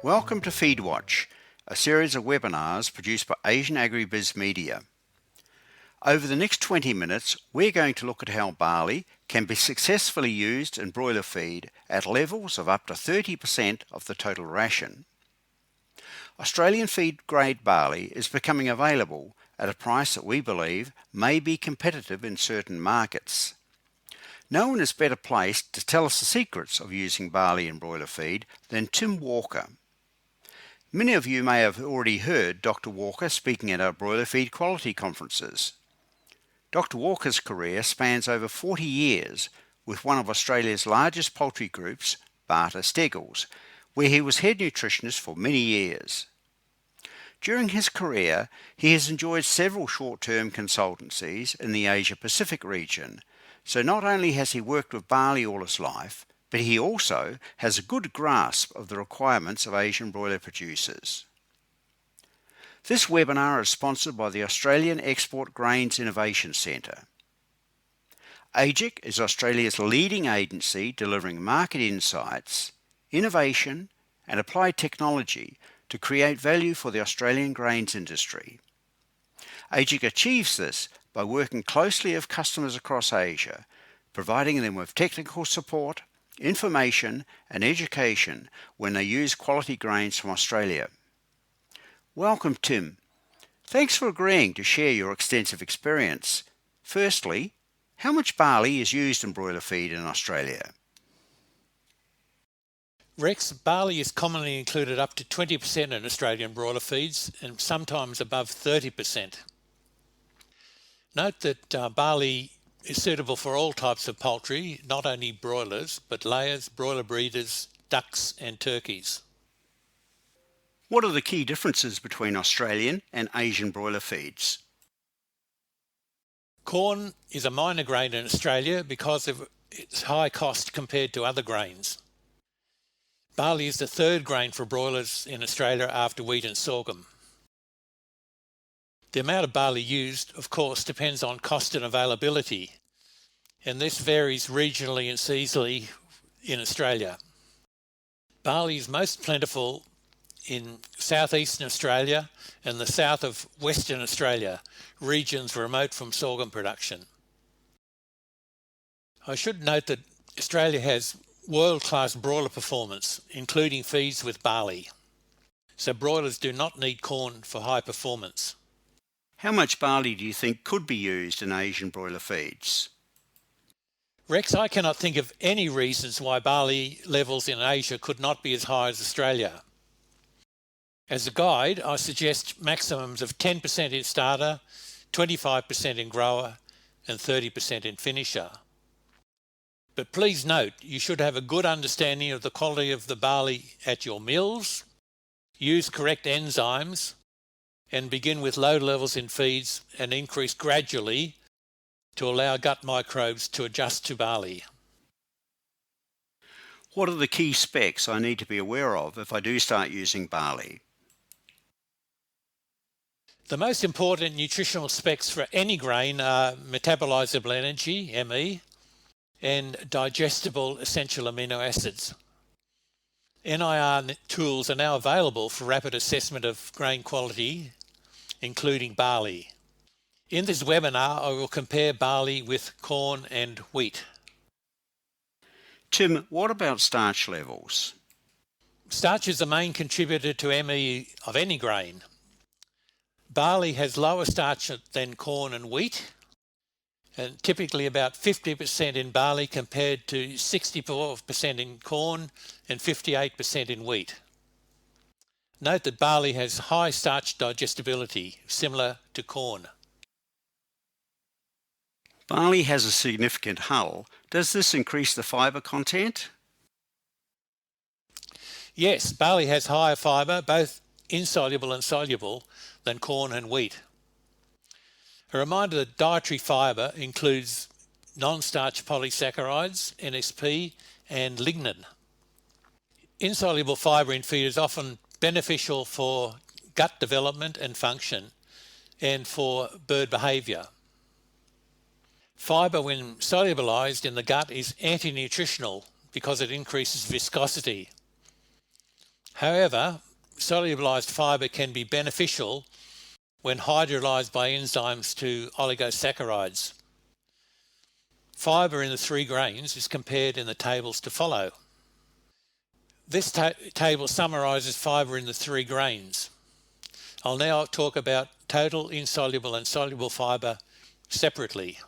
Welcome to FeedWatch, a series of webinars produced by Asian Agribiz Media. Over the next 20 minutes, we're going to look at how barley can be successfully used in broiler feed at levels of up to 30% of the total ration. Australian feed grade barley is becoming available at a price that we believe may be competitive in certain markets. No one is better placed to tell us the secrets of using barley in broiler feed than Tim Walker. Many of you may have already heard Dr. Walker speaking at our broiler feed quality conferences. Dr. Walker's career spans over 40 years with one of Australia's largest poultry groups, Barter Steggles, where he was head nutritionist for many years. During his career, he has enjoyed several short-term consultancies in the Asia-Pacific region, so not only has he worked with barley all his life, but he also has a good grasp of the requirements of Asian broiler producers. This webinar is sponsored by the Australian Export Grains Innovation Centre. AGIC is Australia's leading agency delivering market insights, innovation and applied technology to create value for the Australian grains industry. AGIC achieves this by working closely with customers across Asia, providing them with technical support, information and education when they use quality grains from Australia. Welcome, Tim. Thanks for agreeing to share your extensive experience. Firstly, how much barley is used in broiler feed in Australia? Rex, barley is commonly included up to 20% in Australian broiler feeds and sometimes above 30%. Note that barley is suitable for all types of poultry, not only broilers, but layers, broiler breeders, ducks and turkeys. What are the key differences between Australian and Asian broiler feeds? Corn is a minor grain in Australia because of its high cost compared to other grains. Barley is the third grain for broilers in Australia after wheat and sorghum. The amount of barley used, of course, depends on cost and availability, and this varies regionally and seasonally in Australia. Barley is most plentiful in southeastern Australia and the south of Western Australia, regions remote from sorghum production. I should note that Australia has world-class broiler performance, including feeds with barley. So broilers do not need corn for high performance. How much barley do you think could be used in Asian broiler feeds? Rex, I cannot think of any reasons why barley levels in Asia could not be as high as Australia. As a guide, I suggest maximums of 10% in starter, 25% in grower, and 30% in finisher. But please note, you should have a good understanding of the quality of the barley at your mills, use correct enzymes, and begin with low levels in feeds and increase gradually to allow gut microbes to adjust to barley. What are the key specs I need to be aware of if I do start using barley? The most important nutritional specs for any grain are metabolizable energy, ME, and digestible essential amino acids. NIR tools are now available for rapid assessment of grain quality, including barley. In this webinar, I will compare barley with corn and wheat. Tim, what about starch levels? Starch is the main contributor to ME of any grain. Barley has lower starch than corn and wheat, and typically about 50% in barley compared to 64% in corn and 58% in wheat. Note that barley has high starch digestibility, similar to corn. Barley has a significant hull. Does this increase the fibre content? Yes, barley has higher fibre, both insoluble and soluble, than corn and wheat. A reminder that dietary fibre includes non-starch polysaccharides, NSP, and lignin. Insoluble fibre in feed is often beneficial for gut development and function and for bird behaviour. Fibre, when solubilized in the gut, is anti-nutritional because it increases viscosity. However, solubilized fiber can be beneficial when hydrolyzed by enzymes to oligosaccharides. Fiber in the 3 grains is compared in the tables to follow. This table summarizes fiber in the 3 grains. I'll now talk about total, insoluble and soluble fiber separately.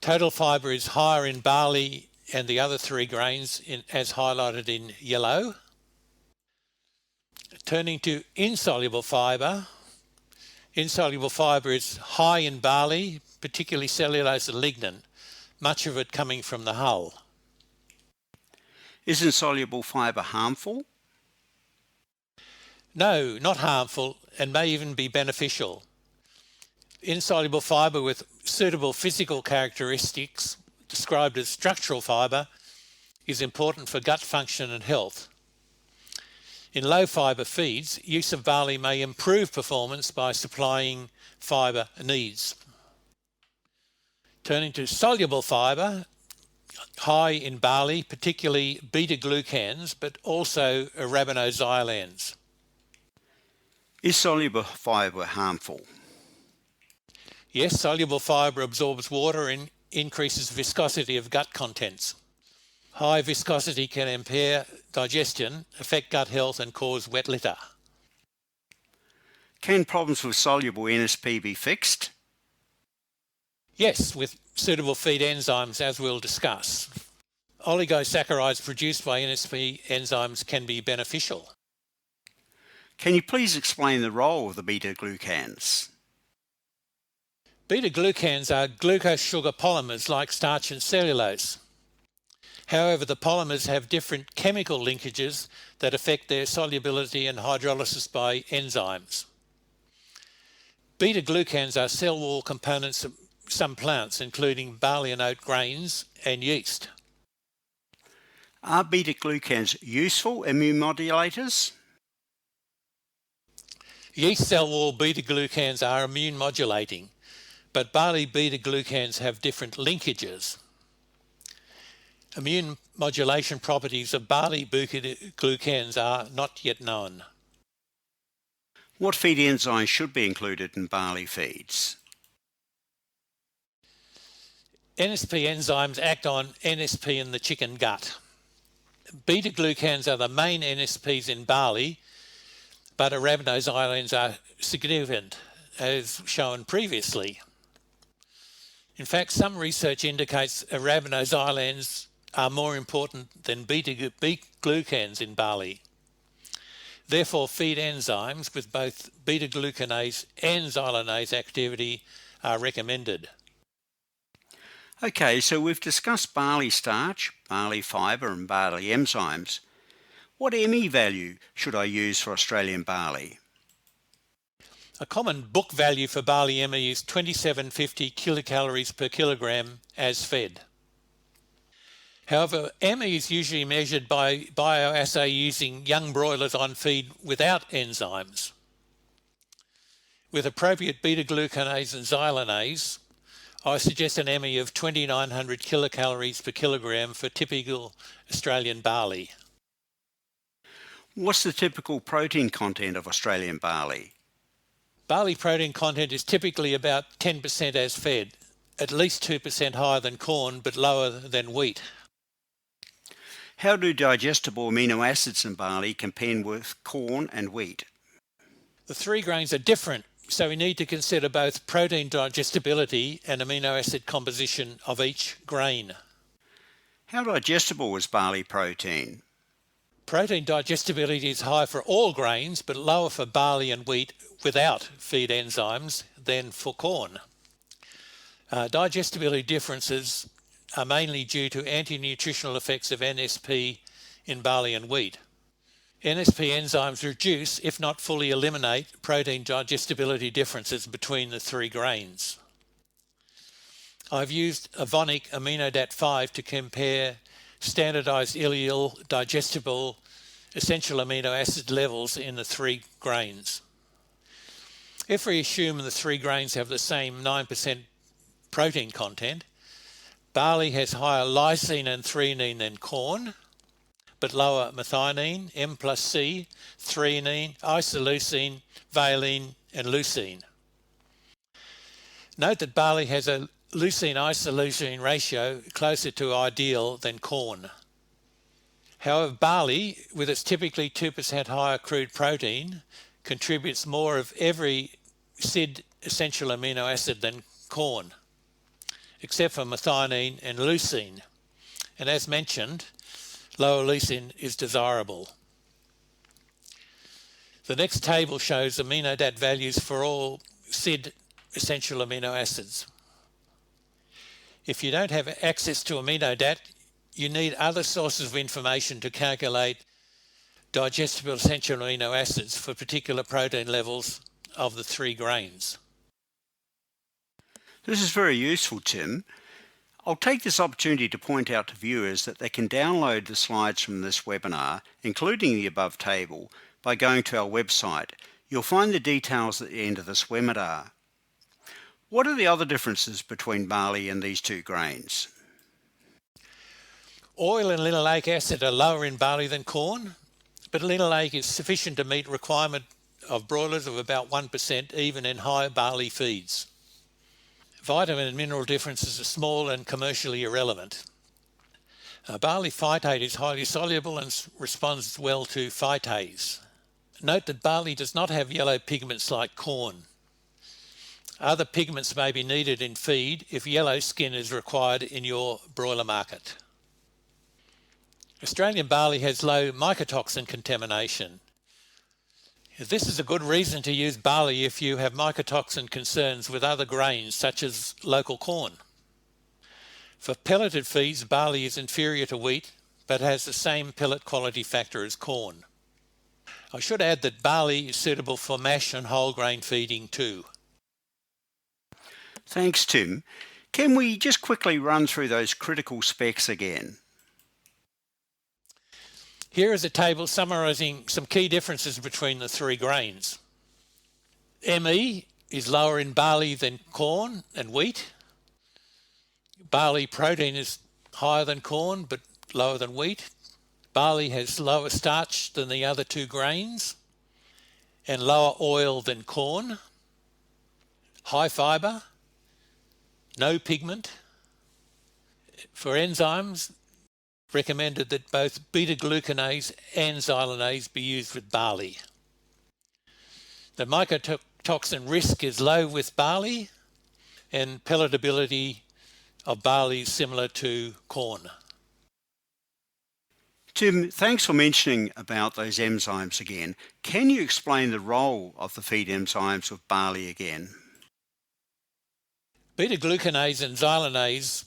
Total fiber is higher in barley and the other 3 grains as highlighted in yellow. Turning to insoluble fiber is high in barley, particularly cellulose and lignin, much of it coming from the hull. Is insoluble fiber harmful? No, not harmful, and may even be beneficial. Insoluble fiber with suitable physical characteristics, described as structural fiber, is important for gut function and health. In low fiber feeds, use of barley may improve performance by supplying fiber needs. Turning to soluble fiber, high in barley, particularly beta-glucans, but also arabinoxylans. Is soluble fiber harmful? Yes, soluble fiber absorbs water and increases viscosity of gut contents. High viscosity can impair digestion, affect gut health and cause wet litter. Can problems with soluble NSP be fixed? Yes, with suitable feed enzymes, as we'll discuss. Oligosaccharides produced by NSP enzymes can be beneficial. Can you please explain the role of the beta-glucans? Beta-glucans are glucose sugar polymers like starch and cellulose. However, the polymers have different chemical linkages that affect their solubility and hydrolysis by enzymes. Beta-glucans are cell wall components of some plants, including barley and oat grains and yeast. Are beta-glucans useful immunomodulators? Yeast cell wall beta-glucans are immune modulating, but barley beta-glucans have different linkages. Immune modulation properties of barley beta-glucans are not yet known. What feed enzymes should be included in barley feeds? NSP enzymes act on NSP in the chicken gut. Beta-glucans are the main NSPs in barley, but arabinoxylans are significant, as shown previously. In fact, some research indicates arabinoxylans are more important than beta-glucans in barley. Therefore, feed enzymes with both beta-glucanase and xylanase activity are recommended. Okay, so we've discussed barley starch, barley fibre and barley enzymes. What ME value should I use for Australian barley? A common book value for barley ME is 2750 kilocalories per kilogram as fed. However, ME is usually measured by bioassay using young broilers on feed without enzymes. With appropriate beta-glucanase and xylanase, I suggest an ME of 2900 kilocalories per kilogram for typical Australian barley. What's the typical protein content of Australian barley? Barley protein content is typically about 10% as fed, at least 2% higher than corn but lower than wheat. How do digestible amino acids in barley compare with corn and wheat? The 3 grains are different, so we need to consider both protein digestibility and amino acid composition of each grain. How digestible is barley protein? Protein digestibility is high for all grains, but lower for barley and wheat without feed enzymes than for corn. Digestibility differences are mainly due to anti-nutritional effects of NSP in barley and wheat. NSP enzymes reduce, if not fully eliminate, protein digestibility differences between the 3 grains. I've used Evonik AminoDat5 to compare standardized ileal digestible essential amino acid levels in the 3 grains. If we assume the 3 grains have the same 9% protein content, barley has higher lysine and threonine than corn, but lower methionine, M plus C, threonine, isoleucine, valine, and leucine. Note that barley has a leucine-isoleucine ratio closer to ideal than corn. However, barley, with its typically 2% higher crude protein, contributes more of every SID essential amino acid than corn, except for methionine and leucine. And as mentioned, lower leucine is desirable. The next table shows amino dat values for all SID essential amino acids. If you don't have access to amino dat, you need other sources of information to calculate digestible essential amino acids for particular protein levels of the 3 grains. This is very useful, Tim. I'll take this opportunity to point out to viewers that they can download the slides from this webinar, including the above table, by going to our website. You'll find the details at the end of this webinar. What are the other differences between barley and these 2 grains? Oil and linoleic acid are lower in barley than corn, but linoleic is sufficient to meet requirement of broilers of about 1% even in high barley feeds. Vitamin and mineral differences are small and commercially irrelevant. Barley phytate is highly soluble and responds well to phytase. Note that barley does not have yellow pigments like corn. Other pigments may be needed in feed if yellow skin is required in your broiler market. Australian barley has low mycotoxin contamination. This is a good reason to use barley if you have mycotoxin concerns with other grains such as local corn. For pelleted feeds, barley is inferior to wheat but has the same pellet quality factor as corn. I should add that barley is suitable for mash and whole grain feeding too. Thanks, Tim. Can we just quickly run through those critical specs again? Here is a table summarising some key differences between the 3 grains. Me is lower in barley than corn and wheat. Barley protein is higher than corn but lower than wheat. Barley has lower starch than the other 2 grains and lower oil than corn. High fibre, no pigment. For enzymes, recommended that both beta-glucanase and xylanase be used with barley. The mycotoxin risk is low with barley, and pelletability of barley is similar to corn. Tim, thanks for mentioning about those enzymes again. Can you explain the role of the feed enzymes with barley again? Beta-glucanase and xylanase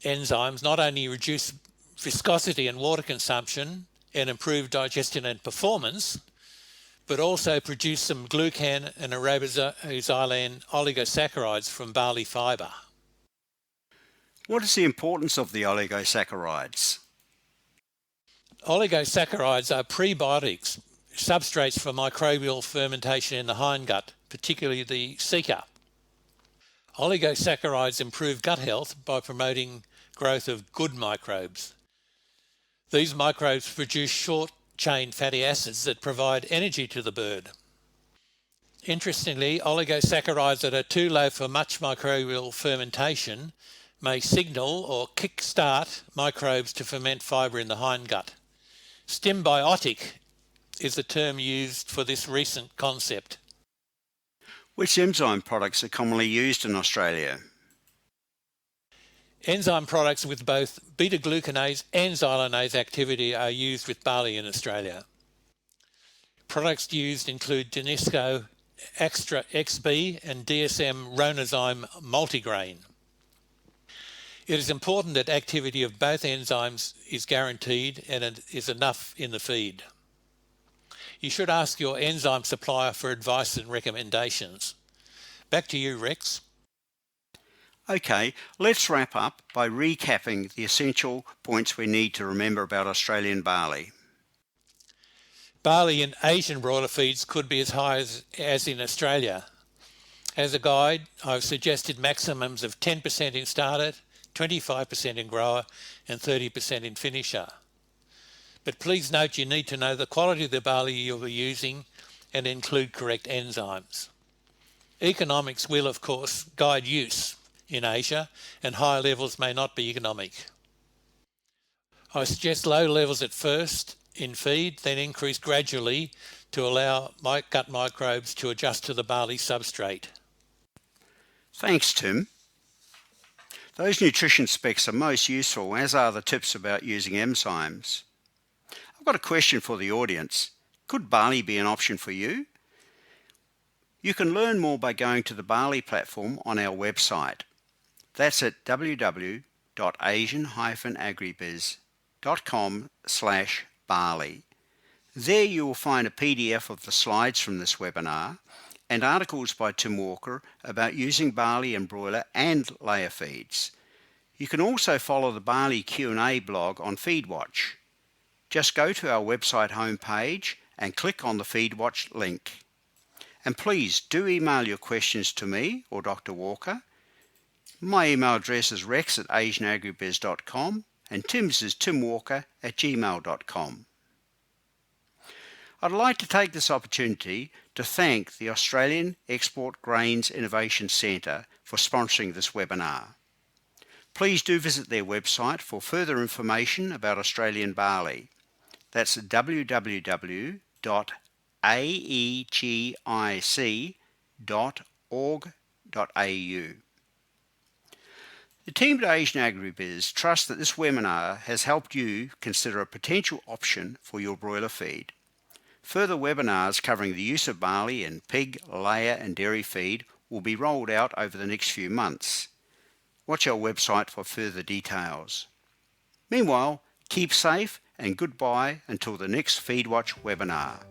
enzymes not only reduce viscosity and water consumption and improve digestion and performance, but also produce some glucan and arabinoxylan oligosaccharides from barley fibre. What is the importance of the oligosaccharides? Oligosaccharides are prebiotics, substrates for microbial fermentation in the hindgut, particularly the ceca. Oligosaccharides improve gut health by promoting growth of good microbes. These microbes produce short-chain fatty acids that provide energy to the bird. Interestingly, oligosaccharides that are too low for much microbial fermentation may signal or kick-start microbes to ferment fibre in the hindgut. Symbiotic is the term used for this recent concept. Which enzyme products are commonly used in Australia? Enzyme products with both beta-glucanase and xylanase activity are used with barley in Australia. Products used include Danisco Extra XB and DSM Ronazyme Multigrain. It is important that activity of both enzymes is guaranteed and it is enough in the feed. You should ask your enzyme supplier for advice and recommendations. Back to you, Rex. Okay, let's wrap up by recapping the essential points we need to remember about Australian barley. Barley in Asian broiler feeds could be as high as in Australia. As a guide, I've suggested maximums of 10% in starter, 25% in grower and 30% in finisher. but please note you need to know the quality of the barley you'll be using and include correct enzymes. Economics will, of course, guide use in Asia, and higher levels may not be economic. I suggest low levels at first in feed, then increase gradually to allow gut microbes to adjust to the barley substrate. Thanks, Tim. Those nutrition specs are most useful, as are the tips about using enzymes. I've got a question for the audience. Could barley be an option for you? You can learn more by going to the Barley platform on our website. That's at www.asian-agribiz.com/barley. There you will find a PDF of the slides from this webinar and articles by Tim Walker about using barley in broiler and layer feeds. You can also follow the Barley Q&A blog on FeedWatch. Just go to our website homepage and click on the FeedWatch link. And please do email your questions to me or Dr. Walker. My email address is rex@asianagribiz.com and Tim's is timwalker@gmail.com. I'd like to take this opportunity to thank the Australian Export Grains Innovation Centre for sponsoring this webinar. Please do visit their website for further information about Australian barley. That's www.aegic.org.au. The team at Asian Agribiz trusts that this webinar has helped you consider a potential option for your broiler feed. Further webinars covering the use of barley in pig, layer and dairy feed will be rolled out over the next few months. Watch our website for further details. Meanwhile, keep safe and goodbye until the next FeedWatch webinar.